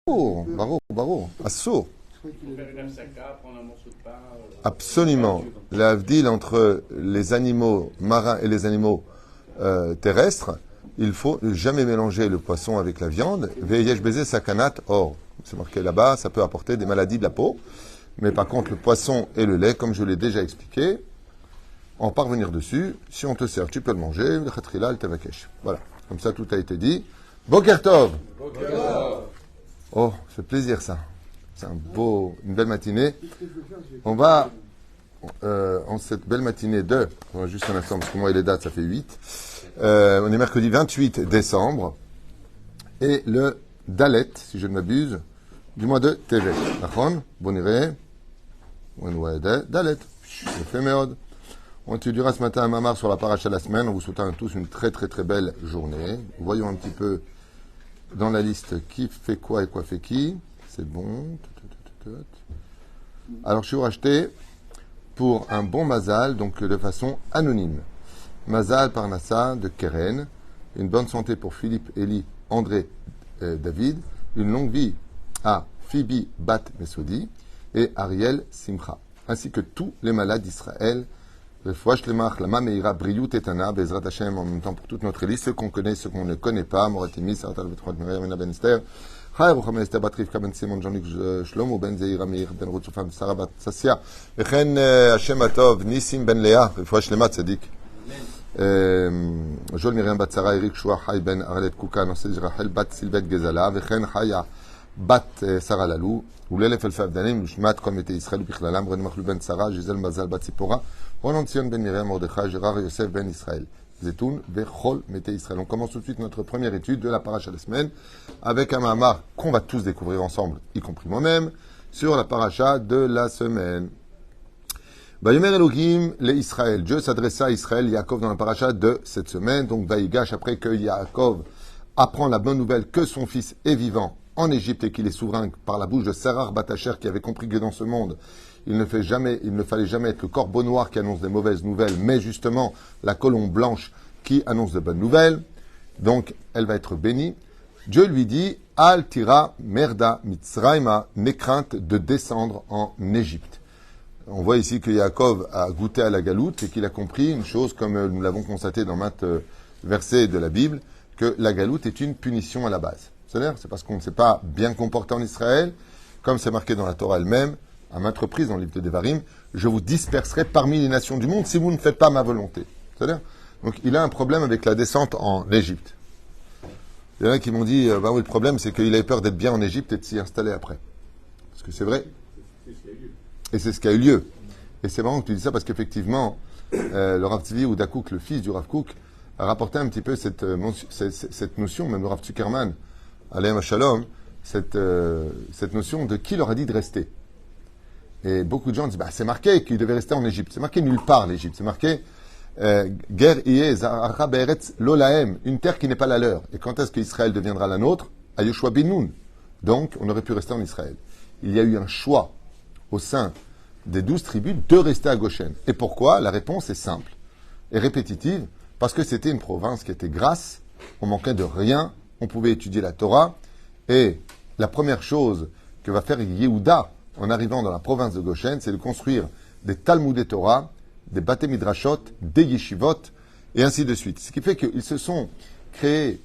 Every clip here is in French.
Barreau, assaut. Pour faire une afsaka, prendre un morceau de pain. Absolument. L'avdil entre les animaux marins et les animaux terrestres, il faut jamais mélanger le poisson avec la viande. Veyesh baiser sakanat or. C'est marqué là-bas, ça peut apporter des maladies de la peau. Mais par contre, le poisson et le lait, comme je l'ai déjà expliqué, en parvenir dessus, si on te sert, tu peux le manger. Le khatrila, le tavakesh. Voilà. Comme ça, tout a été dit. Boker Tov. Oh, ça fait plaisir ça. C'est une belle matinée. On va, en cette belle matinée on va juste un instant, parce que moi et les dates, ça fait 8. On est mercredi 28 décembre. Et le Dalet, si je ne m'abuse, du mois de Tevet. D'accord ? Boniré. Dalet. C'est fait méode. On étudiera ce matin un mamar sur la paracha de la semaine. On vous souhaite à tous une très très très belle journée. Voyons un petit peu dans la liste qui fait quoi et quoi fait qui. C'est bon. Alors, je suis racheté pour un bon mazal, donc de façon anonyme. Mazal Parnassa de Keren. Une bonne santé pour Philippe, Élie, André, David. Une longue vie à Phoebe Bat Mesodi et Ariel Simcha. Ainsi que tous les malades d'Israël. En même temps pour toute notre liste, ceux qu'on connaît, ceux qu'on ne connaît pas, Moratimi, Saratal Betrot, Myriam, Ben Esther, Chaya, Rocham, Esther, Batrif, Kaben Simon, Jean-Luc, Shlomo, Ben Zeira, Meir, Ben Ruth, Sofam, Sarah, Bat Sassia, Echen, Hashem Atov, Nissim, Ben Léa, Refoua Shlema, Tzadik, Joel, Myriam, Bat Sarah, Eric, Shua, Hay, Ben Arlet, Kouka, Nosej, Rachel, Bat Silvet, Gezala, Echen, Chaya, Bat Sarah Lalou, ולאלף אלפי הבדלים, ושמעת כל מתי ישראל ובכללם, רני מחלו בן שרה, ז'יזל מזל בת ציפורה, רונן ציון בן מרים מרדכי, ג'רר יוסף בן ישראל. Zetoun, Vechol, Mété Israël. On commence tout de suite notre première étude de la paracha de la semaine avec un mahamar qu'on va tous découvrir ensemble, y compris moi-même, sur la paracha de la semaine. Vayomer Elohim, les Israël. Dieu s'adressa à Israël, Yaakov dans la paracha de cette semaine. Donc, Vaïgash, après que Yaakov apprend la bonne nouvelle que son fils est vivant en Égypte et qu'il est souverain par la bouche de Sarar Batacher qui avait compris que dans ce monde, il ne fallait jamais être le corbeau noir qui annonce des mauvaises nouvelles, mais justement la colombe blanche qui annonce de bonnes nouvelles. Donc, elle va être bénie. Dieu lui dit, Al tira merda mitzrayma, n'aie crainte de descendre en Égypte. On voit ici que Yaakov a goûté à la galoute et qu'il a compris une chose, comme nous l'avons constaté dans maintes versets de la Bible, que la galoute est une punition à la base. C'est parce qu'on ne s'est pas bien comporté en Israël, comme c'est marqué dans la Torah elle-même, à maintes reprises dans le livre de Devarim, je vous disperserai parmi les nations du monde si vous ne faites pas ma volonté. C'est-à-dire, donc il a un problème avec la descente en Égypte. Il y en a qui m'ont dit, oui, le problème c'est qu'il avait peur d'être bien en Égypte et de s'y installer après. Parce que c'est vrai. Et c'est ce qui a eu lieu. Et c'est marrant que tu dis ça parce qu'effectivement, le Rav Tzvi ou Dakouk, le fils du Rav Kook, a rapporté un petit peu cette notion, même le Rav Zuckerman, Alayham Shalom, cette notion de qui leur a dit de rester. Et beaucoup de gens disent, c'est marqué qu'il devait rester en Égypte. C'est marqué nulle part l'Égypte. C'est marqué Ger Iye Zahara Be'eretz Lolahem, une terre qui n'est pas la leur. Et quand est-ce qu'Israël deviendra la nôtre? À Yoshua bin Nun. Donc, on aurait pu rester en Israël. Il y a eu un choix au sein des 12 tribus de rester à Goshen. Et pourquoi? La réponse est simple et répétitive. Parce que c'était une province qui était grasse, on manquait de rien, on pouvait étudier la Torah. Et la première chose que va faire Yehuda en arrivant dans la province de Goshen, c'est de construire des Talmudei Torah, des Bate Midrashot, des Yeshivot, et ainsi de suite. Ce qui fait qu'ils se sont créés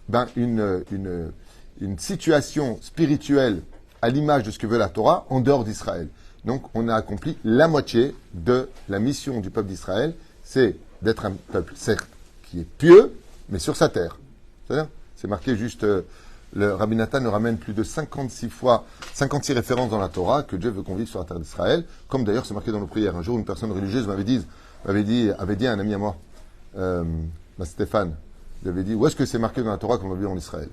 une situation spirituelle à l'image de ce que veut la Torah en dehors d'Israël. Donc, on a accompli la moitié de la mission du peuple d'Israël, c'est d'être un peuple, certes, qui est pieux, mais sur sa terre. C'est-à-dire, c'est marqué juste... le Rabbi Nathan nous ramène plus de 56 références dans la Torah que Dieu veut qu'on vive sur la terre d'Israël, comme d'ailleurs c'est marqué dans nos prières. Un jour, une personne religieuse m'avait dit à un ami à moi, Stéphane, il avait dit, où est-ce que c'est marqué dans la Torah qu'on va vivre en Israël?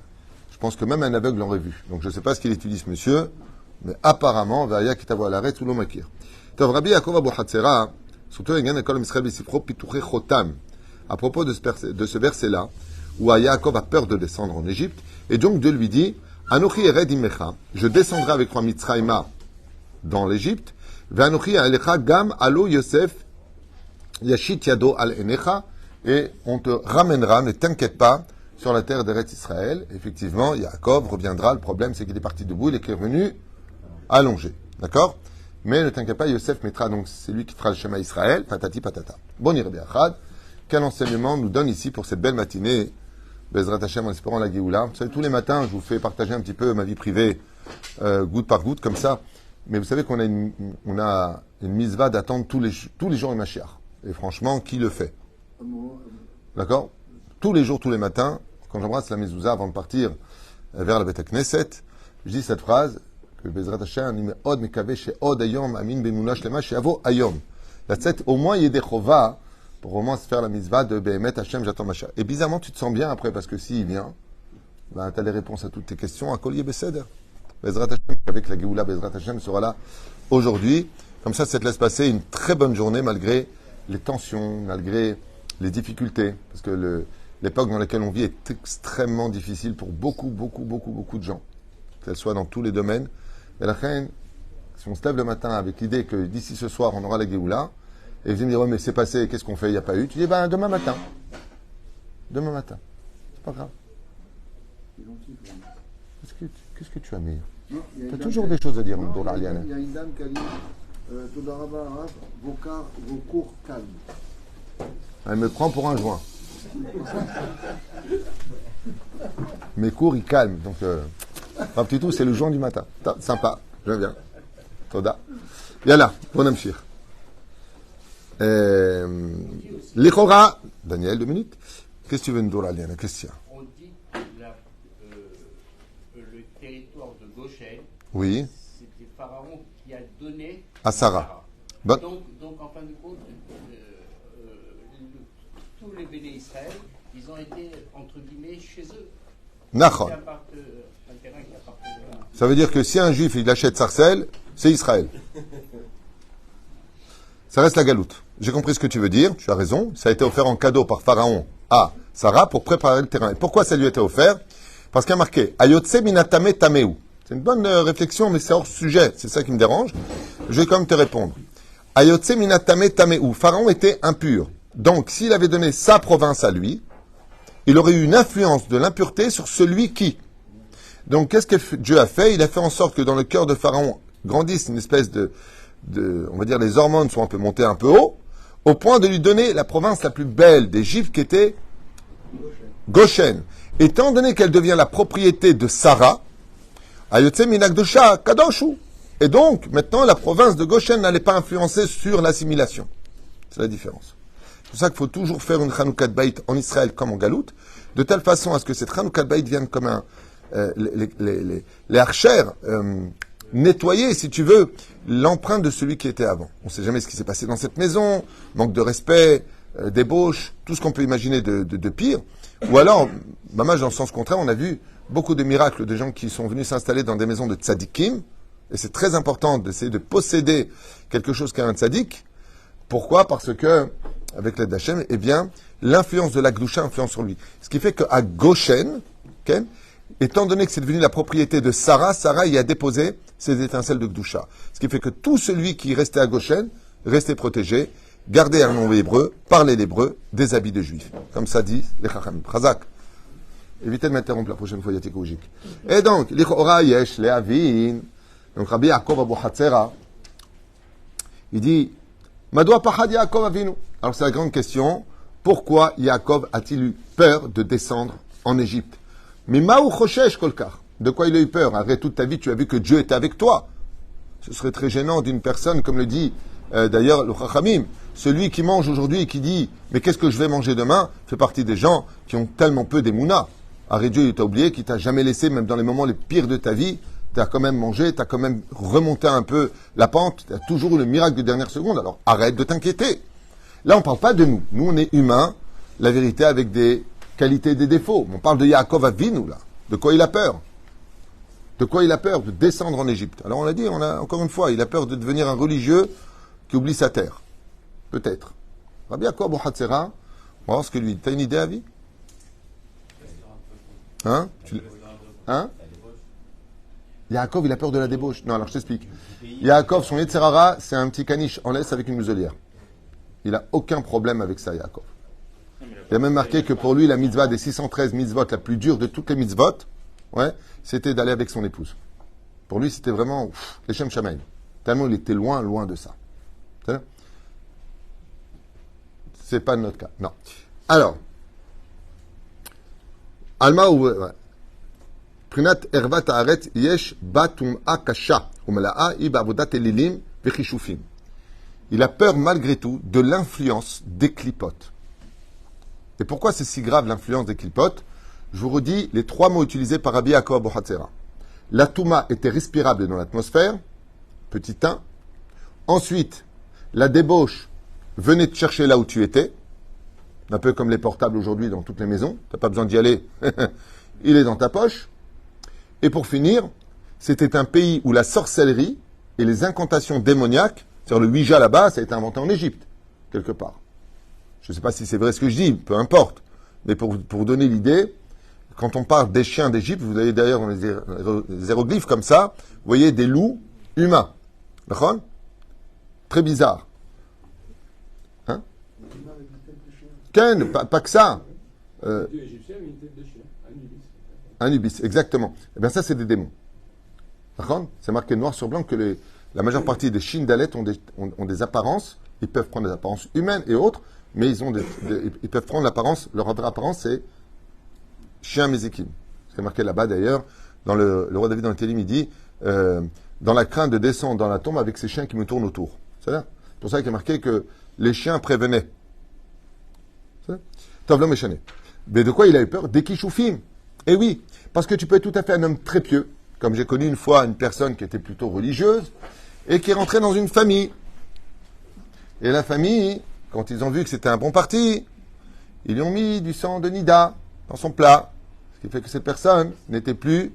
Je pense que même un aveugle l'aurait vu. Donc je ne sais pas ce qu'il étudie ce monsieur, mais apparemment, Vaya Kitavo Alaret ou Lomakir. Tov Rabbi Yaakov Abu Hatzera, surtout Egan Ekol Israël Bisifro Pituche Chotam, à propos de ce verset-là, où Yaakov a peur de descendre en Égypte, et donc Dieu lui dit, Anochi ered imecha, je descendrai avec toi Mitzrayma dans l'Égypte, Ve'anochi alecha gam alo Yosef yashit yado al enecha, et on te ramènera, ne t'inquiète pas, sur la terre d'Eretz Israël. Effectivement, Yaakov reviendra. Le problème, c'est qu'il est parti debout, il est revenu allongé. D'accord? Mais ne t'inquiète pas, Yosef mettra, donc c'est lui qui fera le schéma Israël, patati patata. Bon, Biachad, quel enseignement nous donne ici pour cette belle matinée, Bezrat Hashem, en espérant la Géoula. Vous savez, tous les matins, je vous fais partager un petit peu ma vie privée, goutte par goutte, comme ça. Mais vous savez qu'on a une mitzvah d'attendre tous les jours le Mashiach. Et franchement, qui le fait? D'accord? Tous les jours, tous les matins, quand j'embrasse la mezouza avant de partir vers la Beth Knesset, je dis cette phrase, que Bezrat Hashem, od mekave she od ayom amin bemuna shlema sheavo ayom. La tête, au moins, il y a des chova pour au moins se faire la mitzvah de Behemet Hashem, j'attends Mashiach. Et bizarrement, tu te sens bien après, parce que s'il vient, ben, tu as les réponses à toutes tes questions, à Kolier Beseder. Bezrat Hashem, avec la Géoula, Bezrat Hashem sera là aujourd'hui. Comme ça te laisse passer une très bonne journée, malgré les tensions, malgré les difficultés. Parce que l'époque dans laquelle on vit est extrêmement difficile pour beaucoup de gens. Qu'elle soit dans tous les domaines. Et la reine, si on se lève le matin avec l'idée que d'ici ce soir, on aura la Géoula, et vous me dire, ouais, mais c'est passé, qu'est-ce qu'on fait, il n'y a pas eu, tu dis, ben, demain matin. Demain matin. C'est pas grave. Qu'est-ce que tu as mis? Tu as toujours des choses à dire, dans l'Ariane. Il y a une dame qui a dit, Todaraba Arabe, vos cours calmes. Elle me prend pour un joint. Mes cours, ils calment. Donc, un petit tout, c'est le joint du matin. Sympa, je viens. Toda. Yalla, bon amchir. L'Echora, Daniel, 2 minutes. Qu'est-ce que tu veux nous dire, Aliana? Qu'est-ce qu'il y a? On dit que le territoire de Goshen, Oui. c'était Pharaon qui a donné À Sarah. Bon. Donc, en fin de compte, tous les béné Israël, ils ont été, entre guillemets, chez eux. Nachon. C'est un terrain qui appartenait à... Ça veut dire que si un juif il achète Sarcelles, c'est Israël. Ça reste la galoute. J'ai compris ce que tu veux dire, tu as raison. Ça a été offert en cadeau par Pharaon à Sarah pour préparer le terrain. Et pourquoi ça lui a été offert? Parce qu'il y a marqué Ayotse minatame tameu. C'est une bonne réflexion, mais c'est hors sujet. C'est ça qui me dérange. Je vais quand même te répondre. Ayotse minatame tameu. Pharaon était impur. Donc, s'il avait donné sa province à lui, il aurait eu une influence de l'impureté sur celui qui. Donc, qu'est-ce que Dieu a fait? Il a fait en sorte que dans le cœur de Pharaon grandisse une espèce de on va dire, les hormones sont un peu montées un peu haut, au point de lui donner la province la plus belle d'Égypte, qui était Goshen. Étant donné qu'elle devient la propriété de Sarah, Ayotse minakdosha kadoshu. Et donc, maintenant, la province de Goshen n'allait pas influencer sur l'assimilation. C'est la différence. C'est pour ça qu'il faut toujours faire une Chanukah Bait en Israël comme en Galoute, de telle façon à ce que cette Chanukah Bait vienne comme les archers nettoyer, si tu veux, l'empreinte de celui qui était avant. On ne sait jamais ce qui s'est passé dans cette maison, manque de respect, débauche, tout ce qu'on peut imaginer de pire. Ou alors, dans le sens contraire, on a vu beaucoup de miracles de gens qui sont venus s'installer dans des maisons de tzadikim, et c'est très important d'essayer de posséder quelque chose qu'a un tzadik. Pourquoi? Parce que, avec l'aide d'Hachem, eh bien, l'influence de la Gdusha influence sur lui. Ce qui fait qu'à Goshen, okay, étant donné que c'est devenu la propriété de Sarah, Sarah y a déposé ses étincelles de Gdusha. Ce qui fait que tout celui qui restait à Goshen restait protégé, gardait un nom hébreu, parlait l'hébreu, des habits de juif. Comme ça dit les Chachamim. Chazak. Évitez de m'interrompre la prochaine fois, Yatik Oujik. Et donc, l'Ichora Yesh, les Avin, donc Rabbi Yaakov Abu Hatzera, il dit, Madoua Pachad Yaakov Avinu. Alors c'est la grande question, pourquoi Yaakov a-t-il eu peur de descendre en Égypte? Mais Maou Choshesh Kolkar. De quoi il a eu peur? Après toute ta vie, tu as vu que Dieu était avec toi. Ce serait très gênant d'une personne, comme le dit d'ailleurs le Chachamim, celui qui mange aujourd'hui et qui dit « Mais qu'est-ce que je vais manger demain ?» fait partie des gens qui ont tellement peu d'émouna. Arrête, Dieu, il t'a oublié, qu'il t'a jamais laissé, même dans les moments les pires de ta vie, tu as quand même mangé, tu as quand même remonté un peu la pente, tu as toujours eu le miracle de dernière seconde. Alors arrête de t'inquiéter. Là, on ne parle pas de nous. Nous, on est humains, la vérité avec des qualités et des défauts. On parle de Yaakov Avinu, là. De quoi il a peur? De quoi il a peur? De descendre en Égypte. Alors on l'a dit, encore une fois, il a peur de devenir un religieux qui oublie sa terre. Peut-être. Rabbi Yaakov Abu Hatzera, on va voir ce que lui. T'as une idée à vie? Hein? Yaakov, il a peur de la débauche. Non, alors je t'explique. Yaakov, son Yetzerara, c'est un petit caniche en laisse avec une muselière. Il n'a aucun problème avec ça, Yaakov. Il y a même marqué que pour lui, la mitzvah des 613 mitzvot, la plus dure de toutes les mitzvot, ouais, c'était d'aller avec son épouse. Pour lui, c'était vraiment les Shem Shamaim. Tellement il était loin, loin de ça. C'est pas notre cas. Non. Alors, Alma ou Prinat Ervat Haaretz Yesh Batum Akasha Umala'a Ibavodat Elilim Vechishufim. Il a peur malgré tout de l'influence des clipotes. Et pourquoi c'est si grave l'influence des clipotes? Je vous redis les trois mots utilisés par Rabbi Yaakov Abu Hatzera. La touma était respirable dans l'atmosphère, petit 1. Ensuite, la débauche venait te chercher là où tu étais, un peu comme les portables aujourd'hui dans toutes les maisons. Tu n'as pas besoin d'y aller, il est dans ta poche. Et pour finir, c'était un pays où la sorcellerie et les incantations démoniaques, c'est-à-dire le Ouija là-bas, ça a été inventé en Égypte, quelque part. Je ne sais pas si c'est vrai ce que je dis, peu importe. Mais pour vous donner l'idée, quand on parle des chiens d'Égypte, vous avez d'ailleurs dans les hiéroglyphes comme ça, vous voyez des loups humains. D'accord? Très bizarre. Hein? Ken, pas que ça. Anubis, exactement. Eh bien ça, c'est des démons. D'accord? C'est marqué noir sur blanc que la majeure partie des Shindalet ont des apparences. Ils peuvent prendre des apparences humaines et autres, mais ils peuvent prendre l'apparence, leur vraie apparence, c'est chien Mézikim. C'est marqué là-bas d'ailleurs, dans le roi David dans le Télim, il dit dans la crainte de descendre dans la tombe avec ces chiens qui me tournent autour. C'est ça? C'est pour ça qu'il y a marqué que les chiens prévenaient. C'est ça? Tovlom Méchané. Mais de quoi il a eu peur? Des Kishoufim. Eh oui, parce que tu peux être tout à fait un homme très pieux, comme j'ai connu une fois une personne qui était plutôt religieuse, et qui est rentrée dans une famille. Et la famille, quand ils ont vu que c'était un bon parti, ils lui ont mis du sang de Nida dans son plat. Ce qui fait que cette personne n'était plus...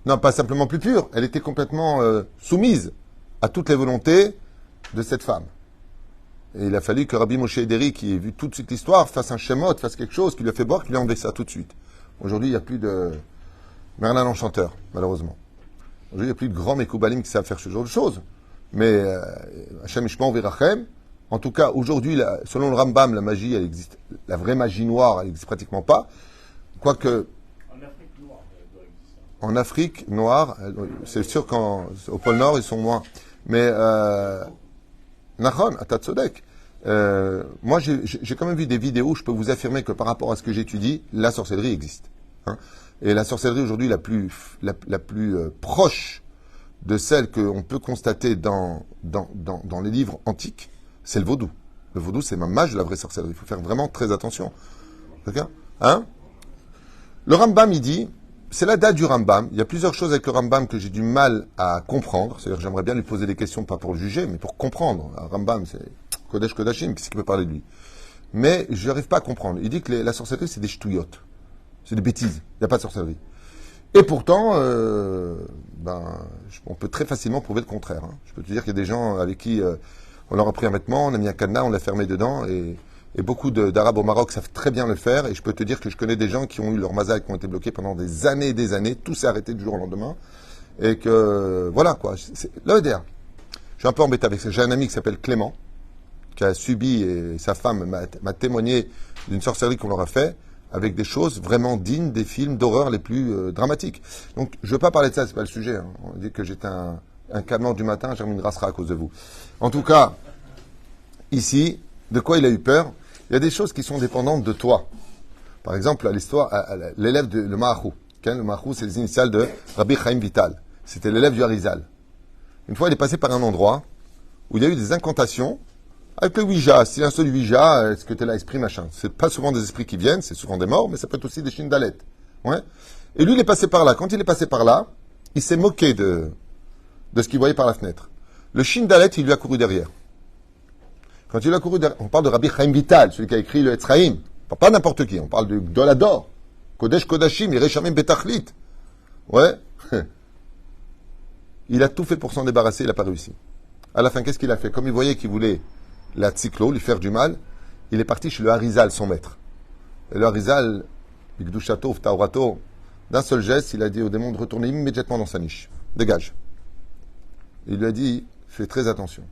non, pas simplement plus pure, elle était complètement soumise à toutes les volontés de cette femme. Et il a fallu que Rabbi Moshe Ederi, qui ait vu tout de suite l'histoire, fasse un shemot, fasse quelque chose qui lui a fait boire, qui lui a enlevé ça tout de suite. Aujourd'hui, il n'y a plus de Merlin l'Enchanteur, malheureusement. Aujourd'hui, il n'y a plus de grands Mekoubalim qui savent faire ce genre de choses. Mais Hashem Ishmael Virachem, en tout cas, aujourd'hui, selon le Rambam, la magie, elle existe. La vraie magie noire, elle n'existe pratiquement pas. Quoique... En Afrique noire, c'est sûr qu'au pôle Nord, ils sont moins. Mais... Nachon, Atatsodek. Moi, j'ai quand même vu des vidéos où je peux vous affirmer que par rapport à ce que j'étudie, la sorcellerie existe. Hein. Et la sorcellerie aujourd'hui la plus proche de celle qu'on peut constater dans les livres antiques, c'est le vaudou. Le vaudou, c'est ma mage de la vraie sorcellerie. Il faut faire vraiment très attention. D'accord? Hein? Le Rambam, il dit, c'est la date du Rambam. Il y a plusieurs choses avec le Rambam que j'ai du mal à comprendre. C'est-à-dire que j'aimerais bien lui poser des questions, pas pour le juger, mais pour comprendre. Le Rambam, c'est Kodesh Kodashim, qui peut parler de lui? Mais je n'arrive pas à comprendre. Il dit que la sorcellerie, c'est des ch'touillottes. C'est des bêtises. Il n'y a pas de sorcellerie. Et pourtant, on peut très facilement prouver le contraire. Hein. Je peux te dire qu'il y a des gens avec qui on leur a pris un vêtement, on a mis un cadenas, on l'a fermé dedans, et beaucoup d'Arabes au Maroc savent très bien le faire. Et je peux te dire que je connais des gens qui ont eu leur mazal, qui ont été bloqués pendant des années et des années. Tout s'est arrêté du jour au lendemain. Et que, voilà quoi. L'EDR. Je suis un peu embêté avec ça. J'ai un ami qui s'appelle Clément, qui a subi, et sa femme m'a témoigné d'une sorcellerie qu'on leur a fait, avec des choses vraiment dignes des films d'horreur les plus dramatiques. Donc, je ne veux pas parler de ça, c'est pas le sujet. Hein. On dit que j'étais un calmant du matin, j'ai remis une rassera à cause de vous. En tout cas, ici, de quoi il a eu peur? Il y a des choses qui sont dépendantes de toi. Par exemple, l'histoire, l'élève de le Maharou. Le Maharou, c'est les initiales de Rabbi Chaim Vital. C'était l'élève du Harizal. Une fois, il est passé par un endroit où il y a eu des incantations avec le Ouija. Si un seul Ouija, est-ce que tu es là, esprit machin? C'est pas souvent des esprits qui viennent, c'est souvent des morts, mais ça peut être aussi des Shindalet. Ouais. Et lui, il est passé par là. Quand il est passé par là, il s'est moqué de ce qu'il voyait par la fenêtre. Le Shindalet, il lui a couru derrière. Quand il a couru derrière, on parle de Rabbi Chaim Vital, celui qui a écrit le Etzraïm. On parle pas n'importe qui, on parle de Gdolador. Kodesh Kodashim, Ireshamim Betachlit. Ouais. Il a tout fait pour s'en débarrasser, il n'a pas réussi. À la fin, qu'est-ce qu'il a fait? Comme il voyait qu'il voulait la tziklo, lui faire du mal, il est parti chez le Harizal, son maître. Et le Harizal, Bigdushato, Taurato, d'un seul geste, il a dit au démon de retourner immédiatement dans sa niche. Dégage. Il lui a dit, fais très attention.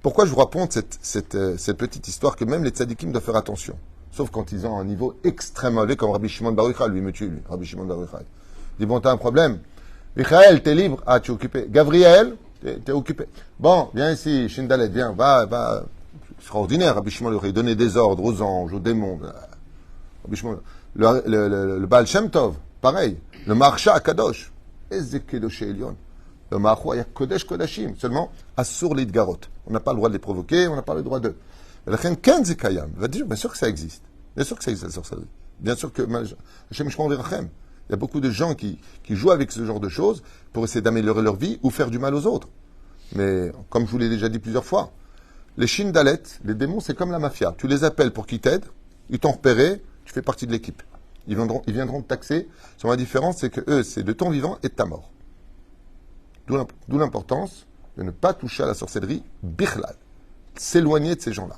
Pourquoi je vous raconte cette petite histoire que même les tzadikim doivent faire attention. Sauf quand ils ont un niveau extrêmement élevé, comme Rabbi Shimon Bar Yochai, lui me tue, lui, Rabbi Shimon Bar Yochai. Il dit, bon, t'as un problème. Michael, t'es libre. Ah, tu es occupé. Gabriel, t'es occupé. Bon, viens ici, Shindalet, viens, va. Extraordinaire, Rabbi Shimon Yochai. Il donnait des ordres aux anges, aux démons. Rabbi Shimon. Le Baal Shem Tov, pareil. Le Maharsha Akadosh. Eze Kedosh Elion. Le Maharoua, il y a Kodesh Kodashim. Seulement, Assur Lidgarot. On n'a pas le droit de les provoquer, on n'a pas le droit de. La reine Ken Zekayam va dire, bien sûr que ça existe. Bien sûr que ça existe, la sorcellerie. Bien sûr que Hashem Shmon Virachem. Il y a beaucoup de gens qui jouent avec ce genre de choses pour essayer d'améliorer leur vie ou faire du mal aux autres. Mais, comme je vous l'ai déjà dit plusieurs fois, les Shindalet, les démons, c'est comme la mafia. Tu les appelles pour qu'ils t'aident, ils t'ont repéré, tu fais partie de l'équipe. Ils viendront te taxer. Sur la différence, c'est que eux, c'est de ton vivant et de ta mort. D'où l'importance de ne pas toucher à la sorcellerie, bichlal. S'éloigner de ces gens-là.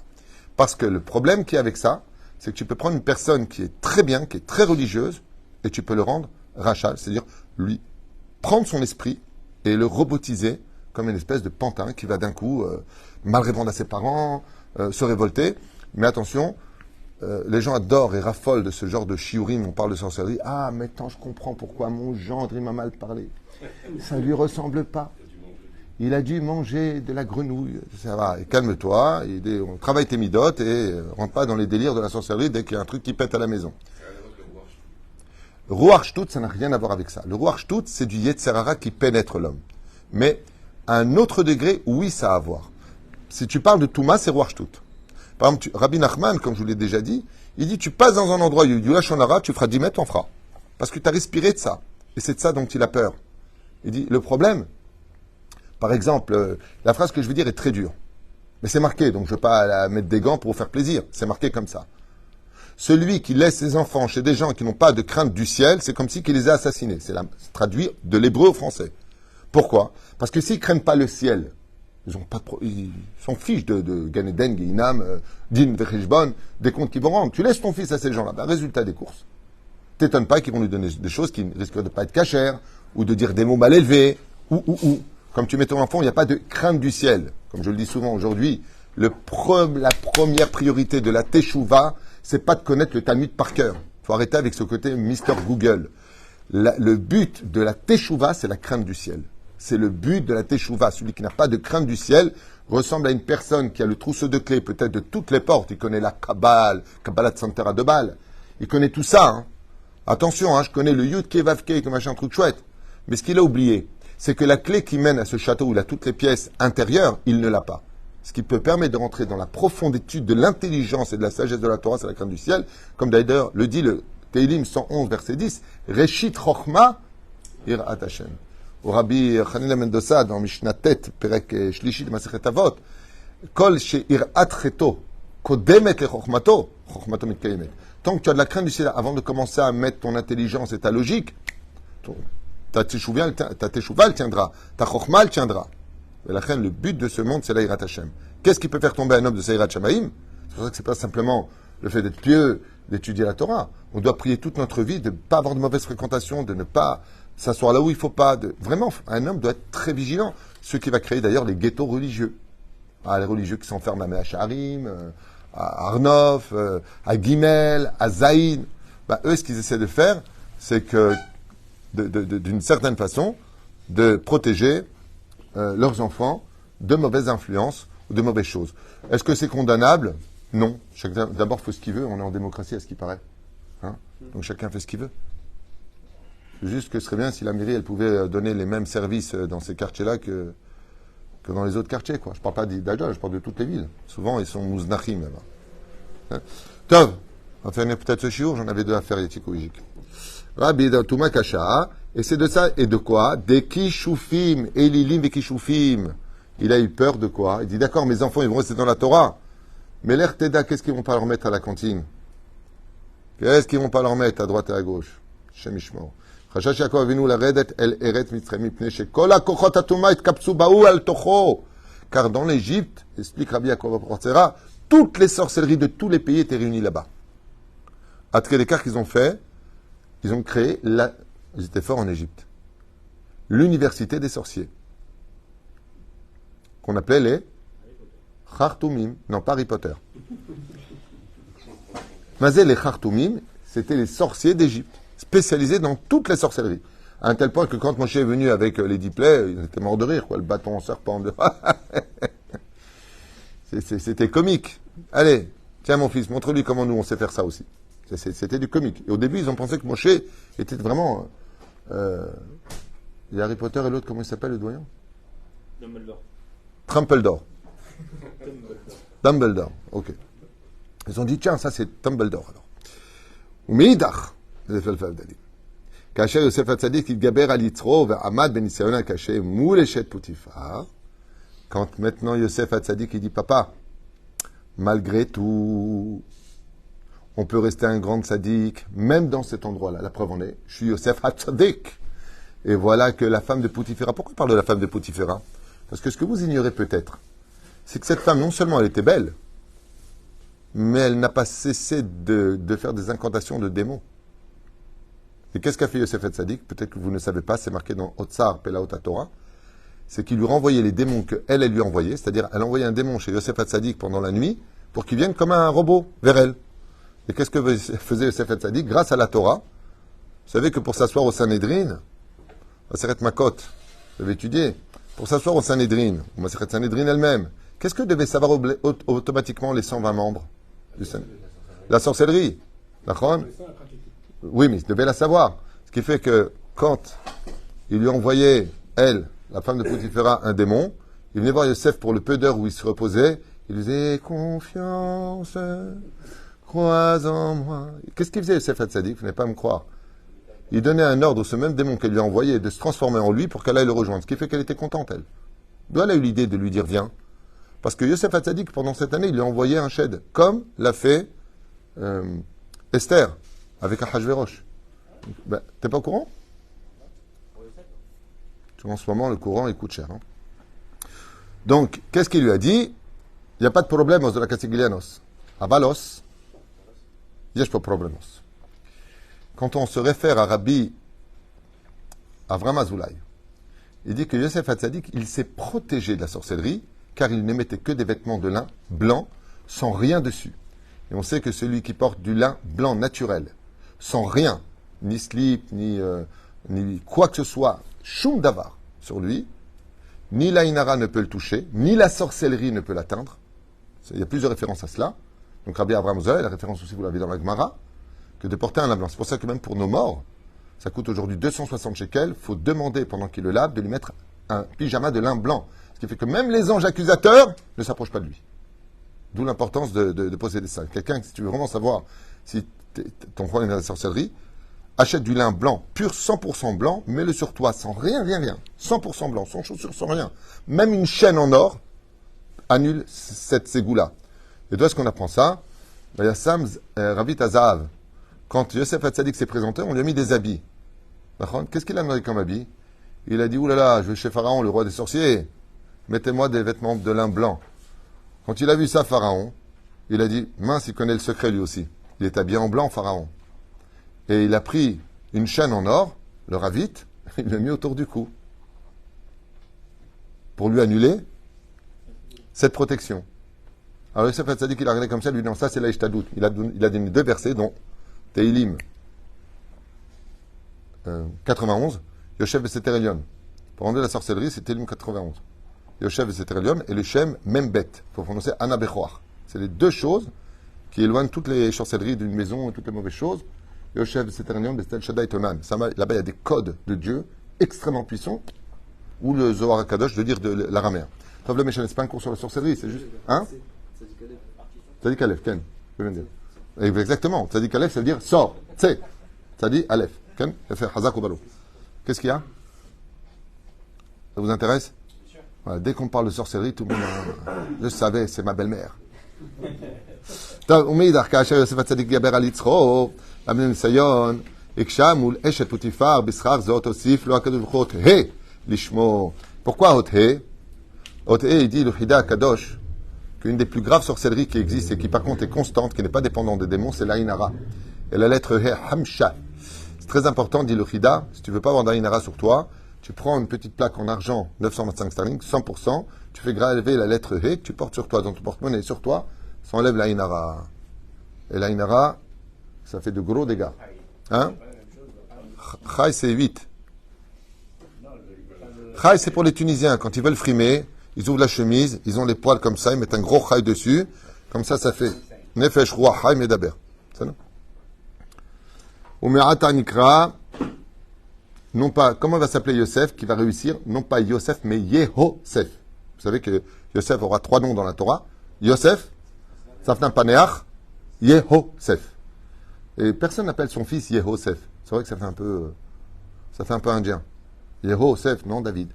Parce que le problème qu'il y a avec ça, c'est que tu peux prendre une personne qui est très bien, qui est très religieuse, et tu peux le rendre rachal, c'est-à-dire lui prendre son esprit et le robotiser comme une espèce de pantin qui va d'un coup mal répondre à ses parents, se révolter. Mais attention, les gens adorent et raffolent de ce genre de shiurim, on parle de sorcellerie. Ah, maintenant je comprends pourquoi mon gendre, il m'a mal parlé. Ça ne lui ressemble pas. Il a dû manger de la grenouille. Ça va, et calme-toi, on travaille tes midotes et rentre pas dans les délires de la sorcellerie dès qu'il y a un truc qui pète à la maison. Ruach Shtut, ça n'a rien à voir avec ça. Le Ruach Shtut, c'est du Yetzer Hara qui pénètre l'homme. Mais à un autre degré, oui, ça a à voir. Si tu parles de Touma, c'est Ruach Shtut. Par exemple, Rabbi Nachman, comme je vous l'ai déjà dit, il dit, tu passes dans un endroit où il y a du Lashon Hara, tu feras 10 mètres, t'en feras. Parce que tu as respiré de ça. Et c'est de ça dont il a peur. Il dit, le problème, par exemple, la phrase que je vais dire est très dure. Mais c'est marqué, donc je ne veux pas mettre des gants pour vous faire plaisir. C'est marqué comme ça. Celui qui laisse ses enfants chez des gens qui n'ont pas de crainte du ciel, c'est comme s'il les a assassinés. C'est traduit de l'hébreu au français. Pourquoi? Parce que s'ils ne craignent pas le ciel, ils s'en fichent de Gan Eden, Guinam, Din, Vechishbon, des comptes qu'ils vont rendre. Tu laisses ton fils à ces gens-là. Ben, résultat des courses. T'étonnes pas qu'ils vont lui donner des choses qui risquent de ne pas être cachères, ou de dire des mots mal élevés, ou. Comme tu mets ton enfant, il n'y a pas de crainte du ciel. Comme je le dis souvent aujourd'hui, la première priorité de la Teshuvah, c'est pas de connaître le Talmud par cœur. Il faut arrêter avec ce côté Mister Google. Le but de la Teshuvah, c'est la crainte du ciel. C'est le but de la Teshuvah. Celui qui n'a pas de crainte du ciel ressemble à une personne qui a le trousseau de clés, peut-être de toutes les portes. Il connaît la Kabbalah de Santera de Bâle. Il connaît tout ça. Hein. Attention, je connais le Yud Kevavke, comme machin, un truc chouette. Mais ce qu'il a oublié, c'est que la clé qui mène à ce château où il a toutes les pièces intérieures, il ne l'a pas. Ce qui peut permettre de rentrer dans la profonde étude de l'intelligence et de la sagesse de la Torah, c'est la crainte du ciel, comme d'ailleurs le dit le Teilim 111, verset 10, Reshit Chochma Irat Hashem. Au Rabbi Hanina Mendoza, dans Mishnah Tet, Perek Shlishi de Masechet Avot, Kol She'irat Cheto, Kodemet le Chochmato, Chochmato Mitkayemet. Tant que tu as de la crainte du ciel, avant de commencer à mettre ton intelligence et ta logique, ta Teshuvah, elle tiendra. Ta Chochma, elle tiendra. Et la reine, le but de ce monde, c'est l'Irat Hashem. Qu'est-ce qui peut faire tomber un homme de Seirat Shamaïm? C'est pour ça que c'est pas simplement le fait d'être pieux, d'étudier la Torah. On doit prier toute notre vie de ne pas avoir de mauvaise fréquentation, de ne pas s'asseoir là où il ne faut pas. Vraiment, un homme doit être très vigilant. Ce qui va créer d'ailleurs les ghettos religieux. Les religieux qui s'enferment à Mehacharim, à Arnof, à Gimel, à Zaïn. Eux, ce qu'ils essaient de faire, c'est que, d'une certaine façon, de protéger leurs enfants de mauvaises influences ou de mauvaises choses. Est-ce que c'est condamnable? Non. D'abord, il faut ce qu'il veut. On est en démocratie, à ce qui paraît. Donc chacun fait ce qu'il veut. C'est juste que ce serait bien si la mairie, elle pouvait donner les mêmes services dans ces quartiers-là que dans les autres quartiers. Quoi. Je ne parle pas d'Idalja, je parle de toutes les villes. Souvent, ils sont mouznachim là-bas. Tov, on va faire peut-être ce chiour, j'en avais deux à faire, Yetikoujik. Rabbi Touma Kasha. Et c'est de ça, et de quoi? Des kishoufim, Elilim et kishoufim. Il a eu peur de quoi? Il dit, d'accord, mes enfants, ils vont rester dans la Torah. Mais l'air Teda, qu'est-ce qu'ils vont pas leur mettre à la cantine? Qu'est-ce qu'ils vont pas leur mettre à droite et à gauche? Shemishmor. Chashash Yaakov Avinu la redet el eret mitzrayim mipnei shekol hakochot hatuma itkapsu baou al tocho. Car dans l'Égypte, explique Rabbi Yaakov Portera, toutes les sorcelleries de tous les pays étaient réunies là-bas. À quel écart qu'ils ont fait? Ils ont créé ils étaient forts en Égypte. L'université des sorciers. Qu'on appelait Khartoumim, non pas Harry Potter. Mazé les Khartoumim, c'était les sorciers d'Égypte, spécialisés dans toutes les sorcelleries. À un tel point que quand Moshe est venu avec les 10 plaies, ils étaient morts de rire, quoi, le bâton en serpent. C'était comique. Allez, tiens mon fils, montre-lui comment nous on sait faire ça aussi. C'était du comique. Et au début, ils ont pensé que Moshe était vraiment... il y a Harry Potter et l'autre, comment il s'appelle le doyen? Dumbledore. Trumpledore. Dumbledore, ok. Ils ont dit, tiens, ça c'est Dumbledore alors. Umeidach, כאשר יוסף הצדיק התגבר על יצרו ועמד בניסיון הקשה מול אשת פוטיפר, quand maintenant Yosef Hatzadik il dit, papa, malgré tout, on peut rester un grand tzaddik, même dans cet endroit-là. La preuve en est, je suis Yosef Hatzadik. Et voilà que la femme de Poutifera, pourquoi il parle de la femme de Poutifera? Parce que ce que vous ignorez peut-être, c'est que cette femme, non seulement elle était belle, mais elle n'a pas cessé de faire des incantations de démons. Et qu'est-ce qu'a fait Yosef Hatzadik? Peut-être que vous ne savez pas, c'est marqué dans Otsar Pelaot Torah. C'est qu'il lui renvoyait les démons qu'elle lui envoyait, c'est-à-dire elle envoyait un démon chez Yosef Hatzadik pendant la nuit pour qu'il vienne comme un robot vers elle. Et qu'est-ce que faisait Yosef Hatzadik? Grâce à la Torah, vous savez que pour s'asseoir au Sanhedrin, Maseret Makot, vous avez étudié, pour s'asseoir au Sanhedrin, ou Maseret Sanhedrin elle-même, qu'est-ce que devaient savoir automatiquement les 120 membres du Sanhedrin? La sorcellerie. D'accord? Oui, mais ils devaient la savoir. Ce qui fait que quand il lui envoyait, elle, la femme de Poutifera, un démon, il venait voir Yosef pour le peu d'heures où il se reposait, il disait « Confiance, crois en moi ». Qu'est-ce qu'il faisait Yosef Hatzadik? Vous n'allez pas me croire. Il donnait un ordre à ce même démon qu'elle lui a envoyé de se transformer en lui pour qu'elle aille le rejoindre. Ce qui fait qu'elle était contente, elle. D'où elle a eu l'idée de lui dire « Viens ». Parce que Yosef Hatzadik, pendant cette année, il lui a envoyé un shed, comme l'a fait Esther, avec un Hachvérosh. Ben, t'es pas au courant? En ce moment, le courant, il coûte cher. Hein. Donc, qu'est-ce qu'il lui a dit? Il n'y a pas de problème de la Castiglianos. Avalos, yesh pas problemos. Quand on se réfère à Rabbi Avram Azoulay, il dit que Yosef Hatzadik, il s'est protégé de la sorcellerie, car il ne mettait que des vêtements de lin blanc, sans rien dessus. Et on sait que celui qui porte du lin blanc naturel, sans rien, ni slip, ni quoi que ce soit, Shum Davar sur lui, ni l'Ainara ne peut le toucher, ni la sorcellerie ne peut l'atteindre. Il y a plusieurs références à cela. Donc Rabbi Avraham Zohar, la référence aussi, vous l'avez dans la Gemara, que de porter un lin blanc. C'est pour ça que même pour nos morts, ça coûte aujourd'hui 260 shekels, il faut demander pendant qu'il le lave de lui mettre un pyjama de lin blanc. Ce qui fait que même les anges accusateurs ne s'approchent pas de lui. D'où l'importance de posséder ça. Quelqu'un, si tu veux vraiment savoir si ton problème est dans la sorcellerie, achète du lin blanc, pur 100% blanc, mets-le sur toi, sans rien. 100% blanc, sans chaussures, sans rien. Même une chaîne en or annule ces goûts-là. Et d'où est-ce qu'on apprend ça? Il y a Sam Ravit Azahav. Quand Yosef Hatzadik s'est présenté, on lui a mis des habits. Qu'est-ce qu'il a demandé comme habit? Il a dit, oulala, je vais chez Pharaon, le roi des sorciers. Mettez-moi des vêtements de lin blanc. Quand il a vu ça, Pharaon, il a dit, mince, il connaît le secret lui aussi. Il est habillé en blanc, Pharaon. Et il a pris une chaîne en or, le ravit, il l'a mis autour du cou. Pour lui annuler cette protection. Alors Yosef Hatzadik, il a regardé comme ça, lui dit non, ça c'est la Ishtadout. Il a donné 2 versets, dont Teilim 91, Yoshev Veseter Elion. Pour rendre la sorcellerie, c'est Teilim 91. Yoshev Veseter Elion et le Shem Membet. Il faut prononcer Ana Bechoar. C'est les 2 choses qui éloignent toutes les sorcelleries d'une maison et toutes les mauvaises choses. Yoshev Seternion, Bestel Shaddai Tonan. Là-bas, il y a des codes de Dieu extrêmement puissants, ou le Zohar HaKadosh, de dire de l'araméen. Tav le Méchan, c'est pas un cours sur la sorcellerie, c'est juste. Hein? Tzadik Aleph, Ken. Je viens de dire. Exactement. Tzadik Aleph, ça veut dire sort. Tse. Tzadik Aleph. Ken. Hazak ou Balo. Qu'est-ce qu'il y a? Ça vous intéresse? Voilà, dès qu'on parle de sorcellerie, tout le monde. Je savais, c'est ma belle-mère. ומאידך כאשר יוסף הצדיק גבר על יצחו, למד ניסיון, הקשה מול אשת פוטיפר, בשכר זאת הוסיף לו הקדוש ברוך הוא אות ה' לשמו. Pourquoi אות ה'? אות ה', il dit le Chida Kadosh, qu'une des plus graves sorcelleries qui existe et qui par contre est constante, qui n'est pas dépendante des démons, c'est l'Ainara. Et la lettre He, Hamsha. C'est très important, dit le Chida, si tu veux pas avoir d'Ainara sur toi, tu prends une petite plaque en argent, 925 sterling, 100%, tu fais graver la lettre He, que tu portes sur toi, dans ton porte-monnaie sur toi, ça enlève la Inara. Et la Inara, ça fait de gros dégâts. Hein? Chai, c'est 8. Chai, c'est pour les Tunisiens. Quand ils veulent frimer, ils ouvrent la chemise, ils ont les poils comme ça, ils mettent un gros chai dessus. Comme ça fait Nefesh Roi Chai Medaber. C'est non? Ume'ata Nikra, non pas, comment va s'appeler Yosef, qui va réussir? Non pas Yosef, mais Yehosef. Vous savez que Yosef aura 3 noms dans la Torah. Yosef, Safnan Paneach, Yehosef. Et personne n'appelle son fils Yehosef. C'est vrai que ça fait un peu indien. Yehosef, non David.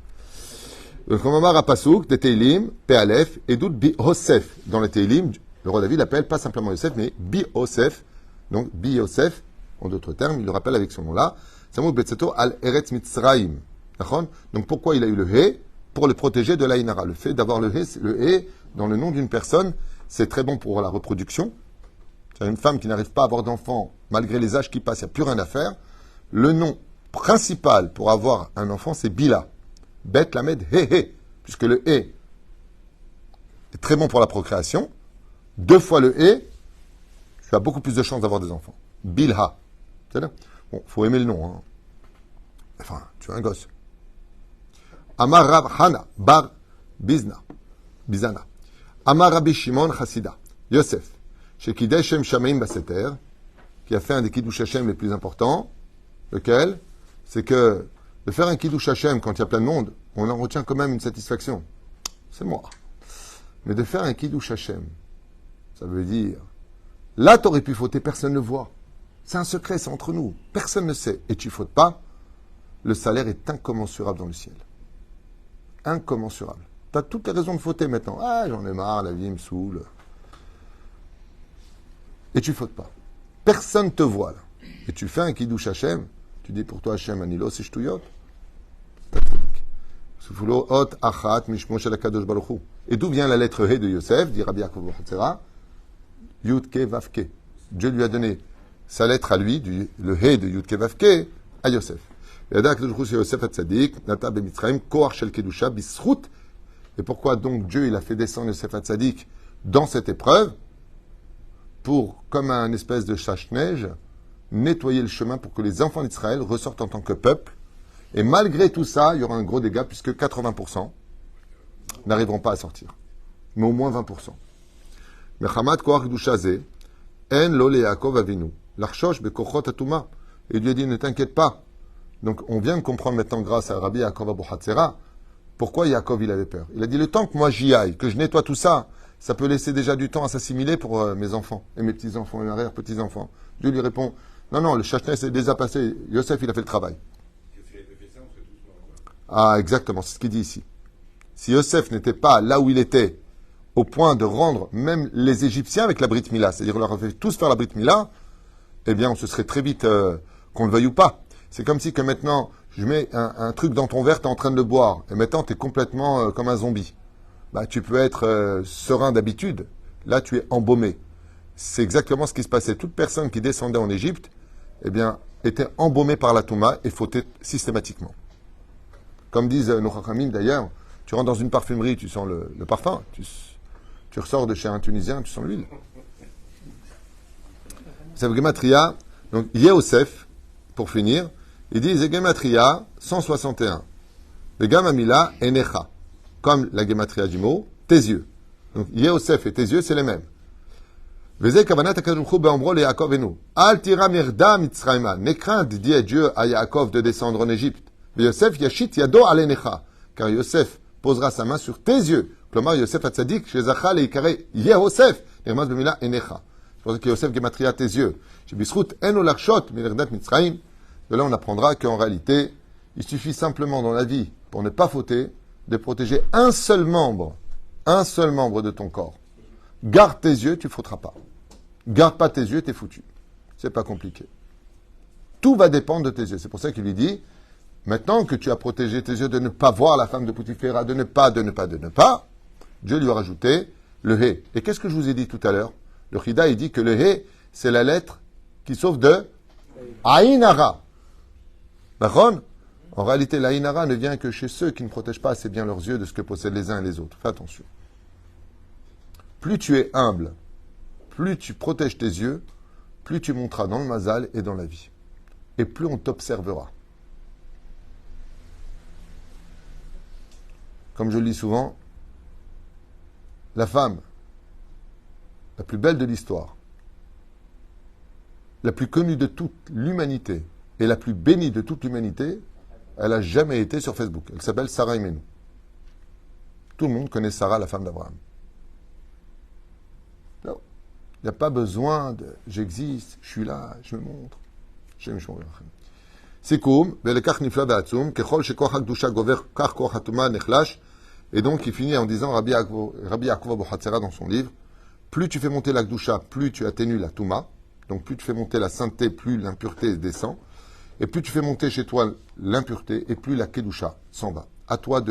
Comme Amar Apasouk, des Teilim, Pealef, et d'autres Bi-Hosef. Dans les Teilim, le roi David l'appelle pas simplement Yosef, mais Bi-Hosef. Donc Bi-Hosef, en d'autres termes, il le rappelle avec son nom-là. Samoud Betseto al Eretz Mitzraim. Donc pourquoi il a eu le He? Pour le protéger de l'Aïnara. Le fait d'avoir le He dans le nom d'une personne, c'est très bon pour la reproduction. C'est une femme qui n'arrive pas à avoir d'enfant, malgré les âges qui passent, il n'y a plus rien à faire. Le nom principal pour avoir un enfant, c'est Bila. Bet Lamed He. Puisque le He est très bon pour la procréation. 2 fois le He, tu as beaucoup plus de chances d'avoir des enfants. Bilha. C'est là. Bon, faut aimer le nom. Hein. Enfin, tu es un gosse. Amar Rab Hana Bar Bizana. Amar Rabbi Shimon Chassida. Yosef. Chez Kidei Shem Shameim Baseter, qui a fait un des Kiddush Hashem les plus importants. Lequel? C'est que de faire un Kiddush Hashem quand il y a plein de monde, on en retient quand même une satisfaction. C'est moi. Mais de faire un Kiddush Hashem, ça veut dire, là t'aurais pu fauter, personne ne le voit. C'est un secret, c'est entre nous. Personne ne sait. Et tu fautes pas, le salaire est incommensurable dans le ciel. Incommensurable. Tu as toutes les raisons de fauter maintenant. Ah, j'en ai marre, la vie me saoule. Et tu fautes pas. Personne ne te voit là. Et tu fais un Kiddush Hashem, tu dis pour toi Hashem Anilo, c'est Shtuyot. Et d'où vient la lettre He de Yosef, dit Rabbi Yaakov Hatzera? Yudke Vavke. Dieu lui a donné sa lettre à lui, le He de Yudke Vavke, à Yosef. Et pourquoi donc Dieu il a fait descendre Yosef Hatzadik dans cette épreuve? Pour, comme un espèce de chasse-neige, nettoyer le chemin pour que les enfants d'Israël ressortent en tant que peuple. Et malgré tout ça, il y aura un gros dégât puisque 80% n'arriveront pas à sortir. Mais au moins 20%. Mechamad koach gdushaze, en lo le Yaakov avinu, l'archosh bekochot atuma. Et Dieu dit, ne t'inquiète pas. Donc on vient de comprendre maintenant grâce à Rabbi Yaakov Abu Hatzera, pourquoi Yaakov il avait peur. Il a dit, le temps que moi j'y aille, que je nettoie tout ça, ça peut laisser déjà du temps à s'assimiler pour mes enfants et mes petits-enfants et mes arrière-petits-enfants. Dieu lui répond, non, le chachnès est déjà passé, Yosef il a fait le travail. Ah, exactement, c'est ce qu'il dit ici. Si Yosef n'était pas là où il était, au point de rendre même les Égyptiens avec la Brit Mila, c'est-à-dire on leur a fait tous faire la Brit Mila, eh bien on se serait très vite, qu'on le veuille ou pas. C'est comme si que maintenant, je mets un truc dans ton verre, tu es en train de le boire, et maintenant tu es complètement comme un zombie. Bah, tu peux être serein d'habitude. Là, tu es embaumé. C'est exactement ce qui se passait. Toute personne qui descendait en Égypte, eh bien, était embaumée par la Touma et fautait systématiquement. Comme disent nos Chachamim d'ailleurs, tu rentres dans une parfumerie, tu sens le parfum. Tu ressors de chez un Tunisien, tu sens l'huile. C'est Gematria. Donc, Yehosef, pour finir, il dit Gematria 161. Le Gamamila Enecha. Comme la gematria du mot, tes yeux. Donc, Yehosef et tes yeux, c'est les mêmes. Ne crains, dit Dieu à Yaakov de descendre en Égypte. Yosef yashit yado alenecha. Car Yosef posera sa main sur tes yeux. Klomar Yosef atzadik, shezachal et ikare Yehosef. Nirmaz bemila enecha. C'est pour ça que Yosef gematria tes yeux. Shebisrut eno lakshot milerdat mitzraim. De là, on apprendra qu'en réalité, il suffit simplement dans la vie, pour ne pas fauter, de protéger un seul membre de ton corps. Garde tes yeux, tu ne faudras pas. Garde pas tes yeux, t'es foutu. C'est pas compliqué. Tout va dépendre de tes yeux. C'est pour ça qu'il lui dit, maintenant que tu as protégé tes yeux de ne pas voir la femme de Poutiféra, de ne pas, Dieu lui a rajouté le He. Et qu'est-ce que je vous ai dit tout à l'heure? Le Chida, il dit que le He, c'est la lettre qui sauve de Aïnara. D'accord? En réalité, la Inara ne vient que chez ceux qui ne protègent pas assez bien leurs yeux de ce que possèdent les uns et les autres. Fais attention. Plus tu es humble, plus tu protèges tes yeux, plus tu monteras dans le mazal et dans la vie. Et plus on t'observera. Comme je le dis souvent, la femme la plus belle de l'histoire, la plus connue de toute l'humanité et la plus bénie de toute l'humanité, elle n'a jamais été sur Facebook. Elle s'appelle Sarah Imenu. Tout le monde connaît Sarah, la femme d'Abraham. Non. Il n'y a pas besoin de « j'existe, je suis là, je me montre ». Sikoum, velekach nifla be'atzum, kechol shekoch hakdusha gover kach koch hatuma nechlash. Et donc il finit en disant Rabbi Yaakov Abu Hatzera dans son livre, plus tu fais monter la Gdusha, plus tu atténues la Touma, donc plus tu fais monter la sainteté, plus l'impureté descend, et plus tu fais monter chez toi l'impureté, et plus la Kedusha s'en va. À toi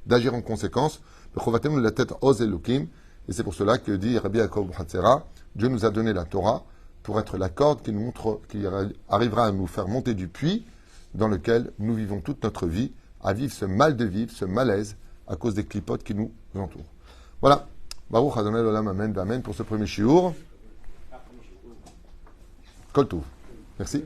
d'agir en conséquence. Le Chovatem la tête Oz Elokim, et c'est pour cela que dit Rabbi Yaakov Abu Hatzera, Dieu nous a donné la Torah pour être la corde qui nous montre, qui arrivera à nous faire monter du puits dans lequel nous vivons toute notre vie, à vivre ce mal de vivre, ce malaise, à cause des clipotes qui nous entourent. Voilà. Baruch Adonai Olam Amen Amen pour ce premier shiur. Kol Tov. Merci.